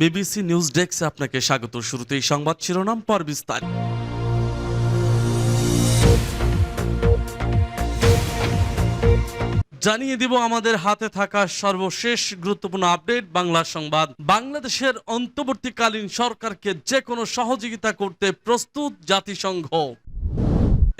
BBC news ডেস্কে আপনাকে স্বাগত। শুরুতেই সংবাদ শিরোনাম, পর বিস্তারিত। জানিয়ে দিব আমাদের হাতে থাকা সর্বশেষ গুরুত্বপূর্ণ আপডেট বাংলা সংবাদ। বাংলাদেশের অন্তর্বর্তীকালীন সরকারকে যে কোনো সহযোগিতা করতে প্রস্তুত জাতিসংঘ।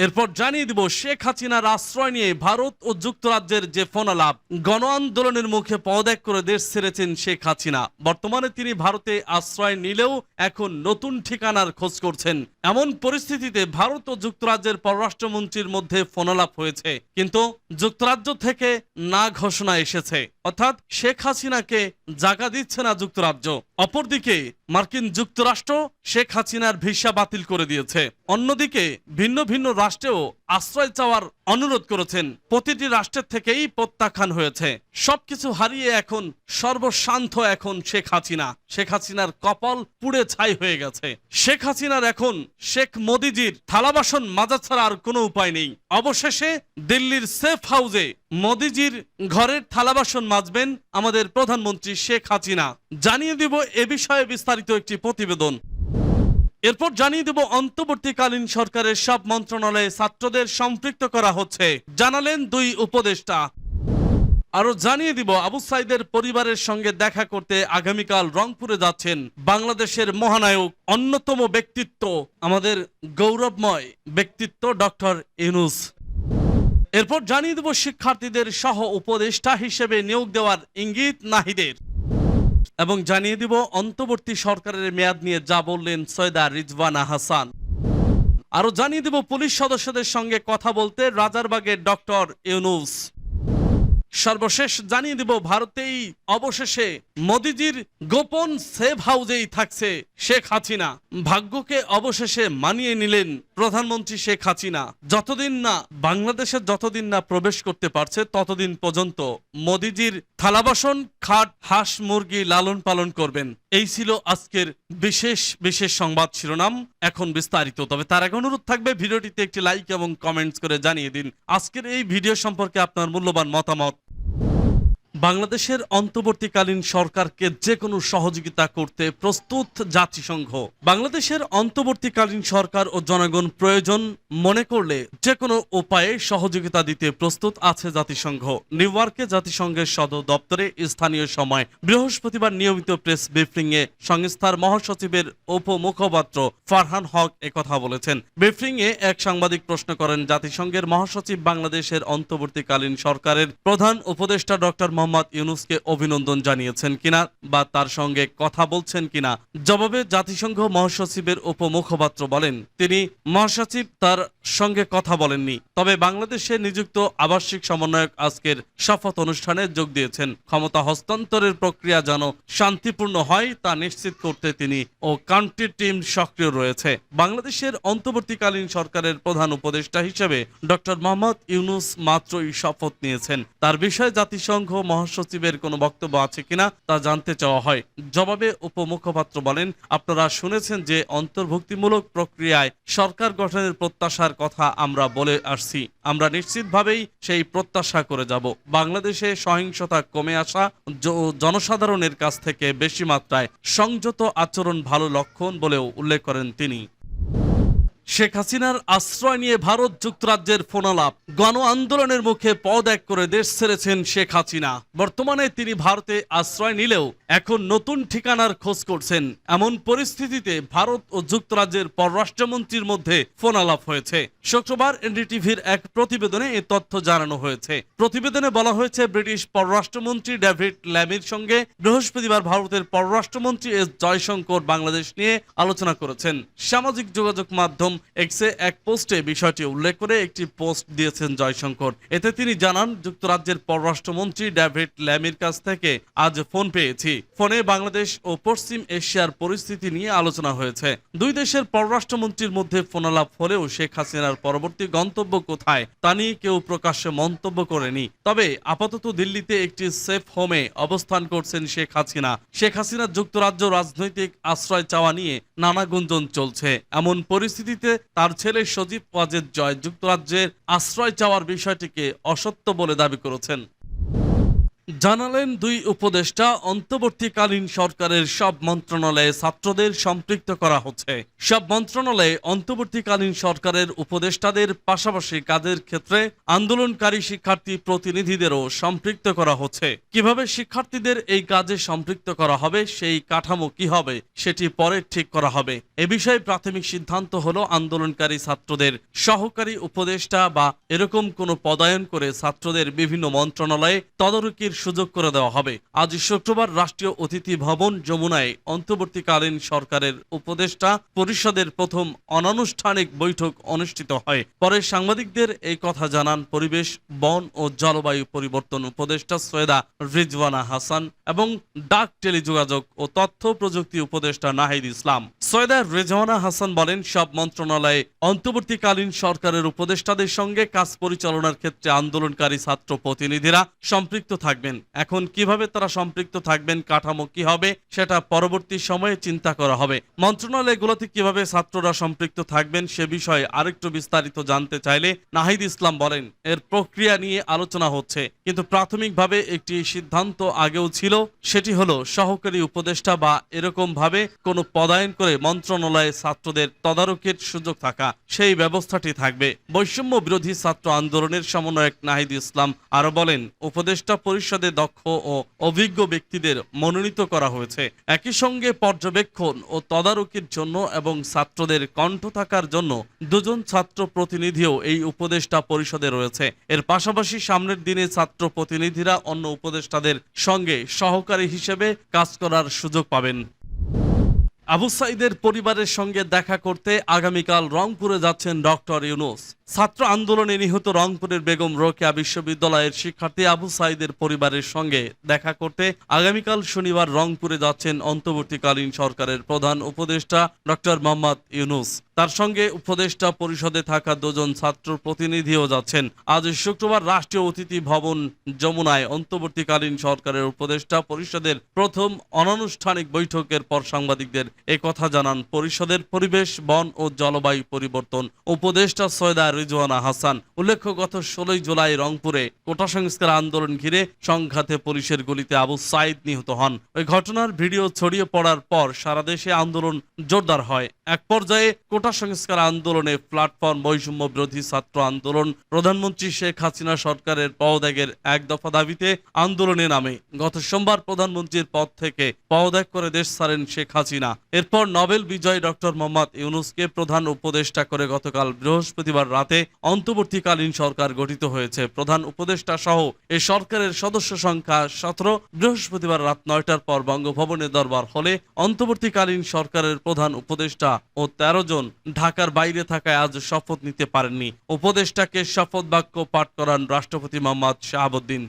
এরপর জানিয়ে দিব শেখ হাসিনার আশ্রয় নিয়ে ভারত ও যুক্তরাজ্যের যে ফোনালাপ। গণ আন্দোলনের মুখে পদত্যাগ করে দেশ ছেড়েছেন শেখ হাসিনা। বর্তমানে তিনি ভারতে আশ্রয় নিলেও এখন নতুন ঠিকানার খোঁজ করছেন। এমন পরিস্থিতিতে ভারত ও যুক্তরাজ্যের পররাষ্ট্রমন্ত্রীর মধ্যে ফোনালাপ হয়েছে, কিন্তু যুক্তরাজ্য থেকে না ঘোষণা এসেছে, অর্থাৎ শেখ হাসিনাকে জায়গা দিচ্ছে না যুক্তরাজ্য। অপরদিকে মার্কিন যুক্তরাষ্ট্র শেখ হাসিনার ভিসা বাতিল করে দিয়েছে। অন্যদিকে ভিন্ন ভিন্ন রাষ্ট্রেও আশ্রয় চাওয়ার অনুরোধ করেছেন। প্রতিটি রাষ্ট্রের থেকেই প্রত্যাখ্যান হয়েছে। সবকিছু হারিয়ে এখন সর্বশান্ত এখন শেখ হাসিনা। শেখ হাসিনার কপাল পুড়ে ছাই হয়ে গেছে। শেখ হাসিনার এখন শেখ মোদিজির থালা বাসন মাজা ছাড়া আর কোনো উপায় নেই। অবশেষে দিল্লির সেফ হাউসে মোদিজির ঘরের থালা বাসন মাজবেন আমাদের প্রধানমন্ত্রী শেখ হাসিনা। জানিয়ে দিব এ বিষয়ে বিস্তারিত একটি প্রতিবেদন। এরপর জানিয়ে দেব অন্তর্বর্তীকালীন সরকারের সব মন্ত্রণালয়ে ছাত্রদের সম্পৃক্ত করা হচ্ছে, জানালেন দুই উপদেষ্টা। আরো জানিয়ে দিব আবু সাইদের পরিবারের সঙ্গে দেখা করতে আগামীকাল রংপুরে যাচ্ছেন বাংলাদেশের মহানায়ক, অন্যতম ব্যক্তিত্ব, আমাদের গৌরবময় ব্যক্তিত্ব ডক্টর ইউনূস। এরপর জানিয়ে দেব শিক্ষার্থীদের সহ উপদেষ্টা হিসেবে নিয়োগ দেওয়ার ইঙ্গিত নাহিদের। এবং জানিয়ে দিব অন্তর্বর্তী সরকারের মেয়াদ নিয়ে যা বললেন সৈয়দা রিজওয়ানা হাসান। আরো জানিয়ে দিব পুলিশ সদস্যদের সঙ্গে কথা বলতে রাজারবাগের ডক্টর ইউনূস। সর্বশেষ জানিয়ে দিব ভারতেই অবশেষে মোদিজির গোপন সেফ হাউসেই থাকছে শেখ হাসিনা। ভাগ্যকে অবশেষে মানিয়ে নিলেন প্রধানমন্ত্রী শেখ হাসিনা। যতদিন না বাংলাদেশে প্রবেশ করতে পারছে ততদিন পর্যন্ত মোদিজির থালাবাসন, খাট, হাঁস মুরগি লালন পালন করবেন। এই ছিল আজকের বিশেষ সংবাদ শিরোনাম। এখন বিস্তারিত। তবে তার আগে অনুরোধ থাকবে ভিডিওটিতে একটি লাইক এবং কমেন্টস করে জানিয়ে দিন আজকের এই ভিডিও সম্পর্কে আপনার মূল্যবান মতামত। বাংলাদেশের অন্তর্বর্তীকালীন সরকারকে যে কোনো সহযোগিতা করতে প্রস্তুত জাতিসংঘ। বাংলাদেশের অন্তর্বর্তীকালীন সরকার ও জনগণ প্রয়োজন মনে করলে যে কোনো উপায়ে সহযোগিতা দিতে প্রস্তুত আছে জাতিসংঘ। নিউ ইয়র্কে জাতিসংঘের সদর দপ্তরে স্থানীয় সময় বৃহস্পতিবার নিয়মিত প্রেস ব্রিফিংয়ে সংস্থার মহাসচিবের উপমুখপাত্র ফারহান হক একথা বলেছেন। ব্রিফিংয়ে এক সাংবাদিক প্রশ্ন করেন, জাতিসংঘের মহাসচিব বাংলাদেশের অন্তর্বর্তীকালীন সরকারের প্রধান উপদেষ্টা ডক্টর মোহাম্মদ ইউনূসকে অভিনন্দন জানিয়েছেন কিনা বা তার সঙ্গে কথা বলছেন কিনা। জবাবে জাতিসংঘ মহাসচিবের উপমুখপাত্র বলেন, তিনি মহাসচিব তার সঙ্গে কথা বলেননি, তবে বাংলাদেশে নিযুক্ত আবাসিক সমন্বয়ক আজকের শপথ অনুষ্ঠানে যোগ দিয়েছেন। ক্ষমতা হস্তান্তরের প্রক্রিয়া যেন শান্তিপূর্ণ হয় তা নিশ্চিত করতে তিনি ও কান্ট্রি টিম সক্রিয় রয়েছে। বাংলাদেশের অন্তর্বর্তীকালীন সরকারের প্রধান উপদেষ্টা হিসেবে ডক্টর মোহাম্মদ ইউনূস মাত্রই শপথ নিয়েছেন। তার বিষয়ে জাতিসংঘ মহাসচিবের কোনো বক্তব্য আছে কিনা তা জানতে চাওয়া হয়। জবাবে উপমুখপাত্র বলেন, আপনারা শুনেছেন যে অন্তর্ভুক্তিমূলক প্রক্রিয়ায় সরকার গঠনের প্রত্যাশার কথা আমরা বলে আসছি। আমরা নিশ্চিতভাবেই সেই প্রত্যাশা করে যাব। বাংলাদেশে সহিংসতা কমে আসা, জনসাধারণের কাছ থেকে বেশি মাত্রায় সংযত আচরণ ভালো লক্ষণ বলেও উল্লেখ করেন তিনি। শেখ হাসিনার আশ্রয় নিয়ে ভারত যুক্তরাজ্যের ফোনালাপ। গণ আন্দোলনের মুখে পদত্যাগ করে দেশ ছেড়েছেন শেখ হাসিনা। বর্তমানে তিনি ভারতে আশ্রয় নিলেও এখন নতুন ঠিকানার খোঁজ করছেন। এমন পরিস্থিতিতে ভারত ও যুক্তরাজ্যের পররাষ্ট্রমন্ত্রীর মধ্যে ফোনালাপ হয়েছে। শুক্রবার এনডিটিভির এক প্রতিবেদনে এ তথ্য জানানো হয়েছে। প্রতিবেদনে বলা হয়েছে, ব্রিটিশ পররাষ্ট্রমন্ত্রী ডেভিড ল্যামির সঙ্গে বৃহস্পতিবার ভারতের পররাষ্ট্রমন্ত্রী এস জয়শঙ্কর বাংলাদেশ নিয়ে আলোচনা করেছেন। সামাজিক যোগাযোগ মাধ্যম এক্সে এক পোস্টে বিষয়টি উল্লেখ করে একটি পোস্ট দিয়েছেন জয়শঙ্কর। এতে তিনি জানান, যুক্তরাজ্যের পররাষ্ট্রমন্ত্রী ডেভিড ল্যামির কাছ থেকে আজ ফোন পেয়েছি। ফোনে বাংলাদেশ ও পশ্চিম এশিয়ার পরিস্থিতি নিয়ে আলোচনা হয়েছে। দুই দেশের পররাষ্ট্রমন্ত্রীর মধ্যে ফোনালাপ হলেও শেখ হাসিনার পরবর্তী গন্তব্য কোথায় তা নিয়ে কেউ প্রকাশ্যে মন্তব্য করেনি। তবে আপাতত দিল্লিতে একটি সেফ হোমে অবস্থান করছেন শেখ হাসিনা। শেখ হাসিনা যুক্তরাজ্য রাজনৈতিক আশ্রয় চাওয়া নিয়ে নানা গুঞ্জন চলছে। এমন পরিস্থিতিতে তার ছেলে সজীব ওয়াজেদ জয় যুক্তরাজ্যের আশ্রয় চাওয়ার বিষয়টিকে অসত্য বলে দাবি করেছেন। জানালেন দুই উপদেষ্টা। অন্তর্বর্তীকালীন সরকারের সব মন্ত্রণালয়ে ছাত্রদের সম্পৃক্ত করা হচ্ছে। সব মন্ত্রণালয়ে অন্তর্বর্তীকালীন সরকারের উপদেষ্টাদের পাশাপাশি কাজের ক্ষেত্রে আন্দোলনকারী শিক্ষার্থী প্রতিনিধিদেরও সম্পৃক্ত করা হচ্ছে। কিভাবে শিক্ষার্থীদের এই কাজে সম্পৃক্ত করা হবে, সেই কাঠামো কি হবে সেটি পরে ঠিক করা হবে। এ বিষয়ে প্রাথমিক সিদ্ধান্ত হলো আন্দোলনকারী ছাত্রদের সহকারী উপদেষ্টা বা এরকম কোনো পদায়ন করে ছাত্রদের বিভিন্ন মন্ত্রণালয়ে তদারকির সুযোগ করে দেওয়া হবে। আজ শুক্রবার রাষ্ট্রীয় অতিথি ভবন যমুনায় অন্তর্বর্তীকালীন সরকারের উপদেষ্টা পরিষদের প্রথম অনানুষ্ঠানিক বৈঠক অনুষ্ঠিত হয়। পরে সাংবাদিকদের এই কথা জানান পরিবেশ, বন ও জলবায়ু পরিবর্তন উপদেষ্টা সৈয়দা রিজওয়ানা হাসান এবং ডাক, টেলিযোগাযোগ ও তথ্য প্রযুক্তি উপদেষ্টা নাহিদ ইসলাম। সৈয়দা রিজওয়ানা হাসান বলেন, সব মন্ত্রণালয়ে অন্তর্বর্তীকালীন সরকারের উপদেষ্টাদের সঙ্গে কাজ পরিচালনার ক্ষেত্রে আন্দোলনকারী ছাত্র প্রতিনিধিরা সম্পৃক্ত থাকবেন। এখন কিভাবে তারা সম্পৃক্ত থাকবেন, কাঠামো কি হবে, সেটা পরবর্তী সময়ে চিন্তা করা হবে। মন্ত্রণালয়গুলোতে কিভাবে ছাত্ররা সম্পৃক্ত থাকবেন সে বিষয়ে আরেকটু বিস্তারিত জানতে চাইলে নাহিদ ইসলাম বলেন, এর প্রক্রিয়া নিয়ে আলোচনা হচ্ছে, কিন্তু প্রাথমিকভাবে একটি সিদ্ধান্ত আগেও ছিল, সেটি হলো সহকারী উপদেষ্টা বা এরকম ভাবে কোনো পদায়ন করে মন্ত্রণালয়ে ছাত্রদের তদারকির সুযোগ থাকা, সেই ব্যবস্থাটি থাকবে। বৈষম্য বিরোধী ছাত্র আন্দোলনের সমন্বয়ক নাহিদ ইসলাম আরো বলেন, উপদেষ্টা পরিষদে দক্ষ ও অভিজ্ঞ ব্যক্তিদের মনোনীত করা হয়েছে। একই সঙ্গে পর্যবেক্ষণ ও তদারকির জন্য এবং ছাত্রদের কণ্ঠ থাকার জন্য দুজন ছাত্র প্রতিনিধিও এই উপদেষ্টা পরিষদে রয়েছে। এর পাশাপাশি সামনের দিনে ছাত্র প্রতিনিধিরা অন্য উপদেষ্টাদের সঙ্গে সহকারী হিসেবে কাজ করার সুযোগ পাবেন। আবু সাঈদের পরিবারের সঙ্গে দেখা করতে আগামীকাল রংপুরে যাচ্ছেন ডক্টর ইউনূস। ছাত্র আন্দোলনে নিহত রংপুরের বেগম রোকেয়া বিশ্ববিদ্যালয়ের শিক্ষার্থী আবু সাঈদের পরিবারের সঙ্গে দেখা করতে আগামীকাল শনিবার রংপুরে যাচ্ছেন অন্তর্বর্তীকালীন সরকারের প্রধান উপদেষ্টা ডক্টর মোহাম্মদ ইউনূস। তার সঙ্গে উপদেষ্টা পরিষদে থাকা দুজন ছাত্র প্রতিনিধিও যাচ্ছেন। আজ শুক্রবার রাষ্ট্রীয় অতিথি ভবন যমুনায় অন্তর্বর্তীকালীন সরকারের উপদেষ্টা পরিষদের প্রথম অনানুষ্ঠানিক বৈঠকের পর সাংবাদিকদের একথা জানান পরিষদের পরিবেশ, বন ও জলবায়ু পরিবর্তন উপদেষ্টা সৈয়দা রিজওয়ানা হাসান। উল্লেখ্য, গত 16 জুলাই রংপুরে কোটা সংস্কার আন্দোলন ঘিরে সংঘাতে পুলিশের গুলিতে আবু সাঈদ নিহত হন। ওই ঘটনার ভিডিও ছড়িয়ে পড়ার পর সারা দেশে আন্দোলন জোরদার হয়। এক পর্যায়ে কোটা সংস্কার আন্দোলনে প্ল্যাটফর্ম বৈষম্য বিরোধী ছাত্র আন্দোলন প্রধানমন্ত্রী শেখ হাসিনা সরকারের পদত্যাগের এক দফা দাবিতে আন্দোলনে নামে। গত সোমবার প্রধানমন্ত্রীর পদ থেকে পদত্যাগ করে দেশ ছাড়েন শেখ হাসিনা। এরপর নোবেল বিজয়ী ডক্টর মোহাম্মদ ইউনূসকে প্রধান উপদেষ্টা করে গতকাল বৃহস্পতিবার রাতে অন্তর্বর্তীকালীন সরকার গঠিত হয়েছে। প্রধান উপদেষ্টা সহ এই সরকারের সদস্য সংখ্যা 17। বৃহস্পতিবার রাত 9টার পর বঙ্গভবনে দরবার হলে অন্তর্বর্তীকালীন সরকারের প্রধান উপদেষ্টা ও 13 জন ঢাকার বাইরে থাকায় আজ শপথ নিতে পারেননি। উপদেষ্টাকে শপথ বাক্য পাঠ করান রাষ্ট্রপতি মোহাম্মদ শাহাবুদ্দিন।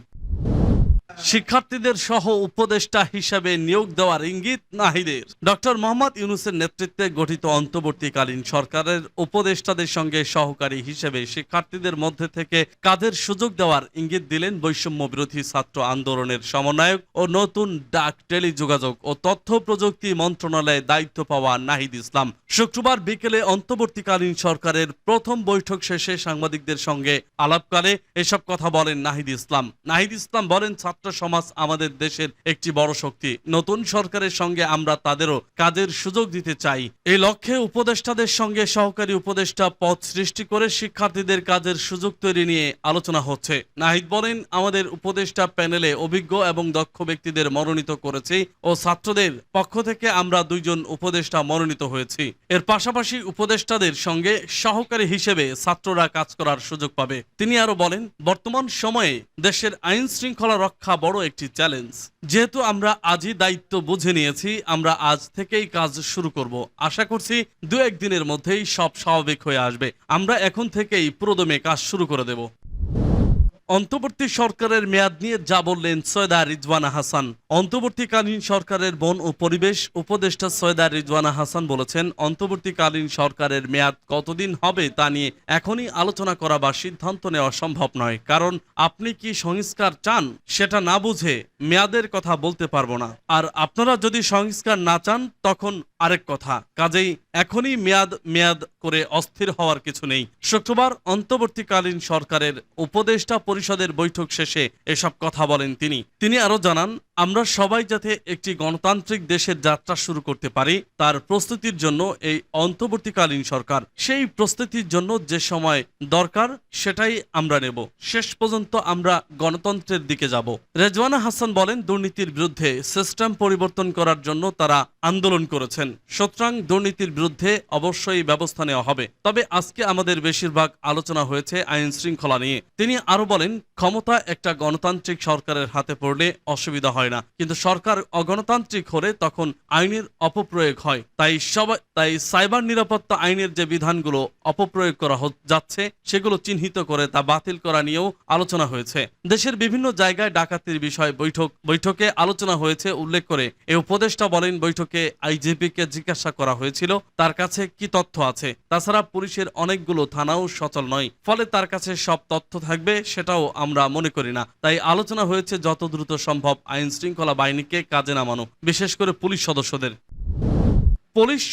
শিক্ষার্থীদের সহ উপদেষ্টা হিসেবে নিয়োগ দেওয়ার ইঙ্গিত নাহিদের। ডক্টর মোহাম্মদ ইউনূসের নেতৃত্বে গঠিত অন্তর্বর্তীকালীন সরকারের উপদেষ্টাদের সঙ্গে সহকারী হিসেবে শিক্ষার্থীদের মধ্যে থেকে কাজের সুযোগ দেওয়ার ইঙ্গিত দিলেন বৈষম্য বিরোধী ছাত্র আন্দোলনের সমন্বয়ক ও নতুন ডাক, টেলিযোগাযোগ ও তথ্য প্রযুক্তি মন্ত্রণালয়ে দায়িত্ব পাওয়া নাহিদ ইসলাম। শুক্রবার বিকেলে অন্তর্বর্তীকালীন সরকারের প্রথম বৈঠক শেষে সাংবাদিকদের সঙ্গে আলাপকালে এসব কথা বলেন নাহিদ ইসলাম। নাহিদ ইসলাম বলেন, ছাত্র সমাজ আমাদের দেশের একটি বড় শক্তি। নতুন সরকারের সঙ্গে আমরা তাদেরও কাজের সুযোগ দিতে চাই। এই লক্ষ্যে উপদেষ্টাদের সঙ্গে সহকারী উপদেষ্টা পদ সৃষ্টি করে শিক্ষার্থীদের কাজের সুযোগ তৈরি নিয়ে আলোচনা হচ্ছে। নাহিদ বলেন, আমাদের উপদেষ্টা প্যানেলে অভিজ্ঞ এবং দক্ষ ব্যক্তিদের মনোনীত করেছি ও ছাত্রদের পক্ষ থেকে আমরা 2 জন উপদেষ্টা মনোনীত হয়েছি। এর পাশাপাশি উপদেষ্টাদের সঙ্গে সহকারী হিসেবে ছাত্ররা কাজ করার সুযোগ পাবে। তিনি আরো বলেন, বর্তমান সময়ে দেশের আইন শৃঙ্খলা রক্ষা বড় একটি চ্যালেঞ্জ। যেহেতু আমরা আজই দায়িত্ব বুঝে নিয়েছি, আমরা আজ থেকেই কাজ শুরু করব। আশা করছি 2-1 দিনের মধ্যেই সব স্বাভাবিক হয়ে আসবে। আমরা এখন থেকেই পুরোদমে কাজ শুরু করে দেব। অন্তর্বর্তী সরকারের মেয়াদ নিয়ে যা বললেন সৈয়দা রিজওয়ানা হাসান। অন্তর্বর্তীকালীন সরকারের বন ও পরিবেশ উপদেষ্টা সৈয়দা রিজওয়ানা হাসান বলেছেন, অন্তর্বর্তীকালীন সরকারের মেয়াদ কতদিন হবে তা নিয়ে এখনই আলোচনা করা বা সিদ্ধান্ত নেওয়া সম্ভব নয়। কারণ আপনি কি সংস্কার চান সেটা না বুঝে মেয়াদের কথা বলতে পারবো না। আর আপনারা যদি সংস্কার না চান তখন আরেক কথা। কাজেই এখনই মেয়াদ করে অস্থির হওয়ার কিছু নেই। শুক্রবার অন্তর্বর্তীকালীন সরকারের উপদেষ্টা পরিষদের বৈঠক শেষে এসব কথা বলেন তিনি আরো জানান, আমরা সবাই যাতে একটি গণতান্ত্রিক দেশের যাত্রা শুরু করতে পারি তার প্রস্তুতির জন্য এই অন্তর্বর্তীকালীন সরকার। সেই প্রস্তুতির জন্য যে সময় দরকার সেটাই আমরা নেব। শেষ পর্যন্ত আমরা গণতন্ত্রের দিকে যাব। রেজওয়ানা হাসান বলেন, দুর্নীতির বিরুদ্ধে সিস্টেম পরিবর্তন করার জন্য তারা আন্দোলন করেছেন, সুতরাং দুর্নীতির বিরুদ্ধে অবশ্যই ব্যবস্থা নেওয়া হবে। তবে আজকে আমাদের বেশিরভাগ আলোচনা হয়েছে আইন শৃঙ্খলা নিয়ে। তিনি আরো বলেন, ক্ষমতা একটা গণতান্ত্রিক সরকারের হাতে পড়লে অসুবিধা হয় না, কিন্তু সরকার অগণতান্ত্রিক হলে তখন আইনের অপপ্রয়োগ হয়। তাই সাইবার নিরাপত্তা আইনের যে বিধানগুলো অপপ্রয়োগ করা যাচ্ছে সেগুলো চিহ্নিত করে তা বাতিল করা নিয়েও আলোচনা হয়েছে। দেশের বিভিন্ন জায়গায় ডাকাতির বিষয়ে বৈঠকে আলোচনা হয়েছে উল্লেখ করে এই উপদেষ্টা বলেন, বৈঠকে আইজিপিকে জিজ্ঞাসা করা হয়েছিল তার কাছে কি তথ্য আছে। তাছাড়া পুলিশের অনেকগুলো থানাও সচল নয়, ফলে তার কাছে সব তথ্য থাকবে সেটাও আমরা মনে করি না। তাই আলোচনা হয়েছে যত দ্রুত সম্ভব আইন শৃঙ্খলা বাহিনীকে কাজে নামানো, বিশেষ করে পুলিশ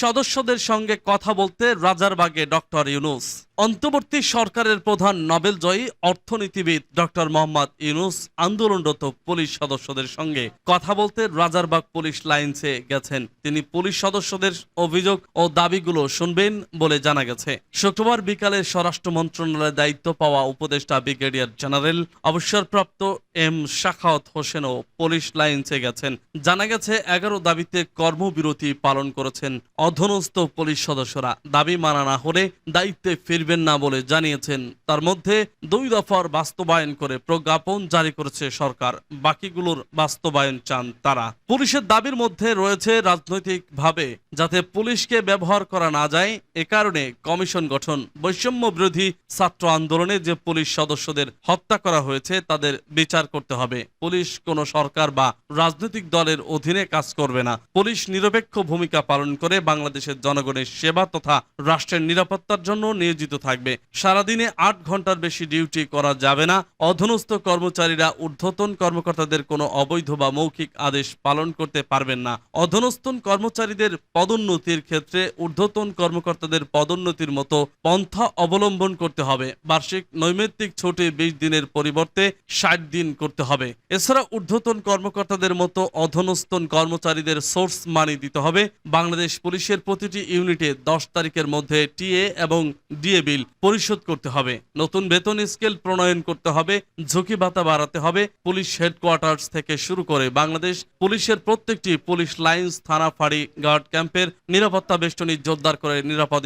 সদস্যদের সঙ্গে কথা বলতে রাজারবাগে ডক্টর ইউনূস। অন্তর্বর্তী সরকারের প্রধান নোবেলজয়ী অর্থনীতিবিদ ডক্টর মোহাম্মদ ইউনূস আন্দোলনরত পুলিশ সদস্যদের সঙ্গে কথা বলতে রাজারবাগ পুলিশ লাইন্সে গেছেন। তিনি পুলিশ সদস্যদের অভিযোগ ও দাবিগুলো শুনবেন বলে জানা গেছে। শুক্রবার বিকালে স্বরাষ্ট্র মন্ত্রণালয়ের দায়িত্ব পাওয়া উপদেষ্টা ব্রিগেডিয়ার জেনারেল অবসরপ্রাপ্ত এম শাখাওয়াত হোসেনও পুলিশ লাইন্সে গেছেন। জানা গেছে 11 দাবিতে কর্মবিরতি পালন করেছেন অধস্তন পুলিশ সদস্যরা। দাবি মানা না হলে দায়িত্বে ফিরবেন না বলে জানিয়েছেন। তার মধ্যে 2 দফার বাস্তবায়ন করে প্রজ্ঞাপন জারি করেছে সরকার, বাকিগুলোর বাস্তবায়ন চান তারা। পুলিশের দাবির মধ্যে রয়েছে রাজনৈতিকভাবে যাতে পুলিশকে ব্যবহার করা না যায় এ কারণে কমিশন গঠন, বৈষম্য বিরোধী ছাত্র আন্দোলনে যে পুলিশ সদস্যদের হত্যা করা হয়েছে তাদের বিচার করতে হবে। পুলিশ কোনো সরকার বা রাজনৈতিক দলের অধীনে কাজ করবে না। পুলিশ নিরপেক্ষ ভূমিকা পালন করে বাংলাদেশের জনগণের সেবা তথা রাষ্ট্রের নিরাপত্তার জন্য নিয়োজিত থাকবে। সারাদিনে 8 ঘন্টার বেশি ডিউটি করা যাবে না। অধস্তন কর্মচারীরা ঊর্ধ্বতন কর্মকর্তাদের কোনো অবৈধ বা মৌখিক আদেশ পালন করতে পারবেন না। অধস্তন কর্মচারীদের পদোন্নতির ক্ষেত্রে ঊর্ধ্বতন কর্মকর্তাদের পদোন্নতির মতো পন্থা অবলম্বন করতে হবে। বার্ষিক নৈমিত্তিক ছুটি 20 দিনের পরিবর্তে 60 দিন করতে হবে। এছাড়া ঊর্ধ্বতন কর্মকর্তাদের মতো অধস্তন কর্মচারীদের সোর্স মানি দিতে হবে। বাংলাদেশ পুলিশের প্রতিটি ইউনিটে 10 তারিখের মধ্যে টিএ এবং ডিএ বিল পরিশোধ করতে হবে। নতুন বেতন স্কেল প্রণয়ন করতে হবে। ঝুঁকি ভাতা বাড়াতে হবে। পুলিশ হেডকোয়ার্টার্স থেকে শুরু করে বাংলাদেশ পুলিশের প্রত্যেকটি পুলিশ লাইন্স, থানা, ফাঁড়ি, গার্ড ক্যাম্পের নিরাপত্তা বেষ্টনী জোরদার করে নিরাপদ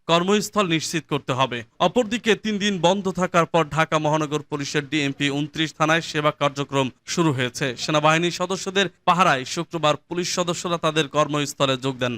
কর্মস্থল নিশ্চিত করতে হবে। অপরদিকে 3 দিন বন্ধ থাকার পর ঢাকা মহানগর পুলিশের ডিএমপি 29 থানায় সেবা কার্যক্রম শুরু হয়েছে। সেনাবাহিনীর সদস্যদের পাহারায় শুক্রবার পুলিশ সদস্যরা তাদের কর্মস্থলে যোগ দেন।